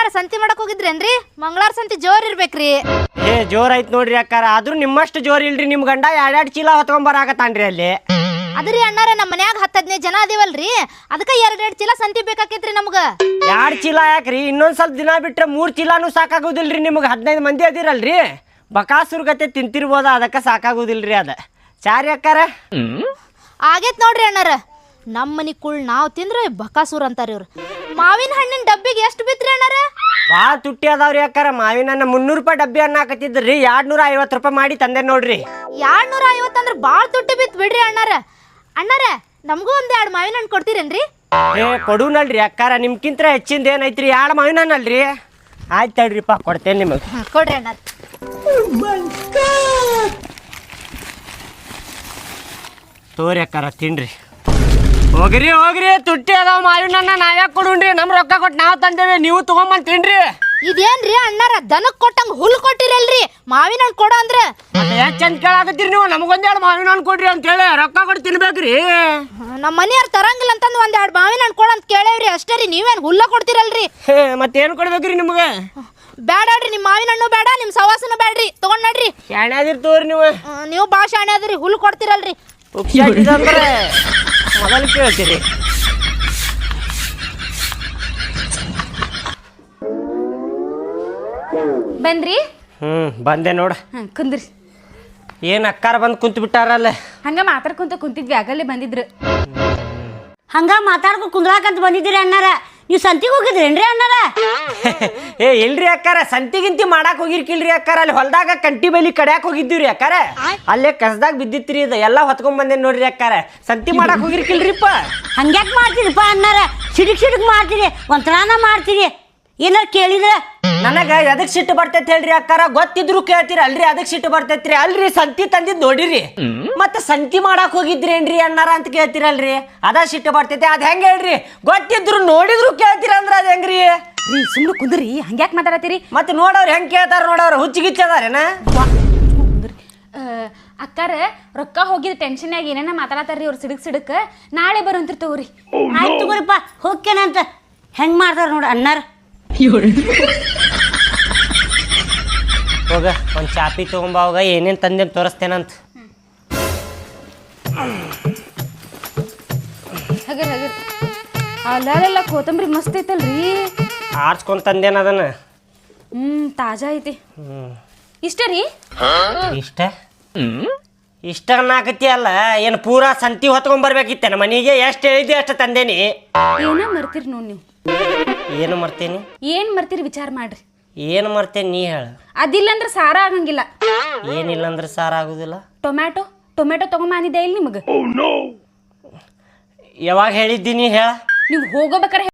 ಅಣ್ಣಾರ ಸಂತಿ ಮಾಡಕ್ ಹೋಗಿದ್ರೇನ್ರಿ? ಮಂಗಳಾರ ಸಂತಿ ಜೋರ್ ಇರ್ಬೇಕ್ರಿ. ಏ ಜೋರ್ ಐತ್ ನೋಡ್ರಿ ಅಕ್ಕಾರ, ಆದ್ರೂ ನಿಮ್ಮಷ್ಟು ಜೋರ್ ಇಲ್ರಿ. ನಿಮ್ ಗಂಡ 2 ಚೀಲ ಹೊತ್ಕೊಂಬರಾಕತ್ತಾನ್ರಿ ಅಲ್ಲಿ. ಅದ್ರಿ ಅಣ್ಣಾರ ನಮ್ಮ ಮನ್ಯಾಗ 10-15 ಜನ ಅದೀವಲ್ರಿ, ಅದಕ್ಕ 2 ಚೀಲ ಸಂತಿ ಬೇಕಾಕೈತ್ರಿ ನಮ್ಗ. 2 ಚೀಲ ಯಾಕ್ರಿ? ಇನ್ನೊಂದ್ ಸ್ವಲ್ಪ ದಿನ ಬಿಟ್ರೆ 3 ಚೀಲಾನು ಸಾಕಾಗೋದಿಲ್ರಿ ನಿಮ್ಗೆ. 15 ಮಂದಿ ಅದಿರಲ್ರಿ, ಬಕಾಸುರ್ ಗತೆ ತಿಂತಿರ್ಬೋದ, ಅದಕ್ಕೆ ಸಾಕಾಗೋದಿಲ್ರಿ ಅದ. ಚಾರಿ ಅಕ್ಕಾರ ಆಗೇತ್ ನೋಡ್ರಿ ಅಣ್ಣಾರ. ನಮ್ಮ ಮನಿ ಕುಳ್ ನಾವ್ ತಿಂದ್ರೆ ಬಕಾಸೂರ್ ಅಂತಾರ ಇವ್ರು. ಮಾವಿನ ಹಣ್ಣಿನ ಡಬ್ಬಿಗೆ ಎಷ್ಟು ಬಿತ್ರಿ ಅಣ್ಣಾರ? ಭಾಳ ತುಟ್ಟಿ ಅದಾವ್ರಿ ಅಕ್ಕಾರ. ಮಾವಿನ ಹಣ್ಣು 300 ರೂಪಾಯಿ ಡಬ್ಬಿ ಅನ್ನ ಹಾಕತ್ತಿದ್ರಿ, 250 ರೂಪಾಯಿ ಮಾಡಿ ತಂದೆ ನೋಡ್ರಿ. 250 ಅಂದ್ರೆ ಭಾಳ ತುಟ್ಟಿ ಬಿತ್ ಬಿಡ್ರಿ ಅಣ್ಣಾರ. ಅಣ್ಣಾರ ನಮಗೂ 1-2 ಮಾವಿನ ಹಣ್ಣು ಕೊಡ್ತೀರೇನ್ರಿ? ಏ ಕೊಡುನಲ್ರಿ ಅಕ್ಕಾರ, ನಿಮ್ಗಿಂತ ಹೆಚ್ಚಿಂದ ಏನೈತ್ರಿ? 2 ಮಾವಿನ ಹಣ್ಣು ಅಲ್ರಿ. ಆಯ್ತು ತಡ್ರಿಪ್ಪ, ಕೊಡ್ತೇನೆ ನಿಮಗೆ. ಕೊಡ್ರಿ ಅಣ್ಣಾರ. ತೋರಿ ಅಕ್ಕಾರ ತಿನ್ರಿ. ಹೋಗ್ರಿ ಹೋಗ್ರಿ, ತುಟ್ಟಿ ಅದಾವ ಮಾವಿನ ಹಣ್ಣ ನಾವ್ಯಾಕೆ ಕೊಡುನ್ರಿ? ನಮ್ಮ ರೊಕ್ಕ ಕೊಟ್ಟು ನಾವು ತಂದೇವೆ, ನೀವು ತಗೊಂಬಂದು ತಿನ್ರಿ. ಇದೇನ್ರಿ ಅಣ್ಣಾರ ದನಕ್ ಕೊಟ್ಟಂಗ ಹುಲ್ ಕೊಟ್ಟಿರಲ್ರಿ ಮಾವಿನ ಹಣ್ಣು ಕೊಡ ಅಂದ್ರ? ಯಾಕೆ ಚಂದ ಕೇಳಾಕತ್ತೀರಿ ನೀವು? ನಮಗೊಂದೆರಡು ಮಾವಿನ ಹಣ್ಣು ಕೊಡ್ರಿ ಅಂತ ಹೇಳಿ ರೊಕ್ಕ ಕೊಟ್ಟು ತಿನ್ಬೇಕ್ರಿ. ನಮ್ಮ ಮನೆಯವ್ರು ತರಂಗಿಲ್ಲ ಅಂತಂದು 1-2 ಮಾವಿನ ಹಣ್ಣು ಕೊಡ ಅಂತ ಕೇಳೇವ್ರಿ, ಅಷ್ಟೇ ರೀ. ನೀವೇನು ಹುಲ್ಲ ಕೊಡ್ತಿರಲ್ರಿ? ಮತ್ತೇನು ಕೊಡ್ಬೇಕ್ರಿ ನಿಮ್ಗೆ? ಬೇಡ್ರಿ, ನಿಮ್ಮ ಮಾವಿನ ಹಣ್ಣು ಬೇಡ, ನಿಮ್ಮ ಸವಾಸನು ಬೇಡ್ರಿ, ತಗೊಂಡ್ ನಡ್ರಿ. ಶಾಣ್ಯಾದಿರ್ ತೋರಿ ನೀವು ಭಾಳ ಶಾಣೆ ಅದ್ರಿ, ಹುಲ್ ಕೊಡ್ತಿರಲ್ರಿ. ಅಂದ್ರೆ ಮೊದಲು ಕೇಳ್ತೀರಿ. ಬಂದ್ರಿ? ಬಂದೆ ನೋಡ. ಕುಂದ್ರಿ. ಏನ್ ಅಕ್ಕಾರ ಬಂದು ಕುಂತು ಬಿಟ್ಟಾರಲ್ಲ? ಹಂಗ ಮಾತಾಡ್ಕೊಂತ ಕುಂತಿದ್ವಿ, ಆಗಲ್ಲೇ ಬಂದಿದ್ರು. ಹಂಗ ಮಾತಾಡ್ಕೊಂಡು ಕುಂದ್ರಾಕಂತ ಬಂದಿದ್ದೀರಿ ಅಣ್ಣಾರ. ನೀವು ಸಂತಿಗೆ ಹೋಗಿದ್ರೇನ್ರಿ ಅಣ್ಣಾರ? ಏ ಇಲ್ರಿ ಅಕ್ಕಾರ, ಸಂತಿಗಿಂತಿ ಮಾಡಾಕ್ ಹೋಗಿರ್ಕಿಲ್ರಿ ಅಕ್ಕಾರ. ಅಲ್ಲಿ ಹೊಲದಾಗ ಕಂಟಿ ಬೈಲಿ ಕಡ್ಯಾಕ್ ಹೋಗಿದ್ದೀವ್ರಿ ಅಕ್ಕಾರ. ಅಲ್ಲೇ ಕಸದಾಗ ಬಿದ್ದಿತ್ರಿ, ಇದು ಎಲ್ಲ ಹೊತ್ಕೊಂಡ್ ಬಂದೇನ್ ನೋಡ್ರಿ ಅಕ್ಕಾರ. ಸಂತಿ ಮಾಡಾಕ್ ಹೋಗಿರ್ಕಿಲ್ರಿಪ್ಪ. ಹಂಗ್ಯಾಕ್ ಮಾಡ್ತೀರಿಪ್ಪ ಅಣ್ಣಾರ? ಸಿಡಿಕ್ ಮಾಡ್ತೀರಿ, ಒಂಥರಾನ ಮಾಡ್ತೀರಿ. ಏನಾರು ಕೇಳಿದ್ರ ನನಗ ಎದಕ್ ಸಿಟ್ಟು ಬರ್ತೈತಿ ಹೇಳ್ರಿ ಅಕ್ಕಾರ? ಗೊತ್ತಿದ್ರು ಕೇಳ್ತೀರಿ ಅಲ್ರಿ, ಅದಕ್ ಸಿಟ್ಟು ಬರ್ತೈತ್ರಿ ಅಲ್ರಿ. ಸಂತಿ ತಂದಿದ್ ನೋಡಿರಿ, ಮತ್ತೆ ಸಂತಿ ಮಾಡಾಕ್ ಹೋಗಿದ್ರೇನ್ರಿ ಅಣ್ಣಾರ ಅಂತ ಕೇಳ್ತೀರಲ್ರಿ, ಅದ ಸಿಟ್ಟು ಬರ್ತೈತಿ. ಅದ್ ಹೆಂಗ ಹೇಳ್ರಿ? ಗೊತ್ತಿದ್ರು ನೋಡಿದ್ರು ಕೇಳ್ತೀರ ಅಂದ್ರ ಅದ್ ಹೆಂಗ್ರಿ? ಸುಮ್ಮನೆ ಕುಂದ್ರಿ, ಹಂಗ್ಯಾಕ್ ಮಾತಾಡತ್ತೀರಿ? ಮತ್ತೆ ನೋಡವ್ರು ಹೆಂಗ್ ಕೇಳ್ತಾರ? ನೋಡವ್ರು ಹುಚ್ಚಿಗಿಚ್ಚದಾರೇನ? ಅಕ್ಕಾರ ರೊಕ್ಕ ಹೋಗಿದ ಟೆನ್ಷನ್ ಆಗಿ ಏನೇನ ಮಾತಾಡತಾರ್ರಿ ಅವ್ರು ಸಿಡಕ್. ನಾಳೆ ಬರೋಂತಿರ್ ತಗೋರಿ. ಆಯ್ತು ತಗೋರಿಪ್ಪ, ಹೋಗ್ತೇನಂತ. ಹೆಂಗ್ ಮಾಡ್ತಾರ ನೋಡ ಅಣ್ಣಾರ. ಹೋಗ ಒಂದ್ ಚಾಪಿ ತಗೊಂಬ, ಹೋಗ ಏನೇನ್ ತಂದೇನ್ ತೋರಿಸ್ತೇನಂತ. ಅಲ್ಲೆಲ್ಲ ಕೊತ್ತಂಬರಿ ಮಸ್ತ್ ಐತಲ್ರಿ. ಆರ್ಸ್ಕೊಂಡ್ ತಂದೇನ ಅದನ್ನ. ತಾಜಾ ಐತಿ. ಇಷ್ಟ ರೀ? ಇಷ್ಟ ಅನ್ನಕತ್ತಿ ಅಲ್ಲ, ಏನು ಪೂರಾ ಸಂತಿ ಹೊತ್ಕೊಂಡ್ ಬರ್ಬೇಕಿತ್ತೇನ ಮನೆಗೆ? ಎಷ್ಟು ಹೇಳಿದ್ದೆ ಅಷ್ಟು ತಂದೇನಿ. ಏನ ಮರ್ತೀರಿ ನೋಡಿ ನೀವು? ಏನು ಮರ್ತೇನಿ? ಏನ್ ಮರ್ತೀರಿ ವಿಚಾರ ಮಾಡ್ರಿ. ಏನು ಮರ್ತೇನಿ ನೀ ಹೇಳ. ಅದಿಲ್ಲ ಅಂದ್ರೆ ಸಾರ ಆಗಂಗಿಲ್ಲ. ಏನಿಲ್ಲ ಅಂದ್ರೆ ಸಾರ ಆಗುದಿಲ್ಲ. ಟೊಮ್ಯಾಟೊ ತಗೊಂಬಂದಿದ್ದೆ ಇಲ್ಲಿ ನಿಮಗೆ. ಯಾವಾಗ ಹೇಳಿದ್ದೀನಿ ಹೇಳ? ನೀವು ಹೋಗೋಬೇಕಾರೆ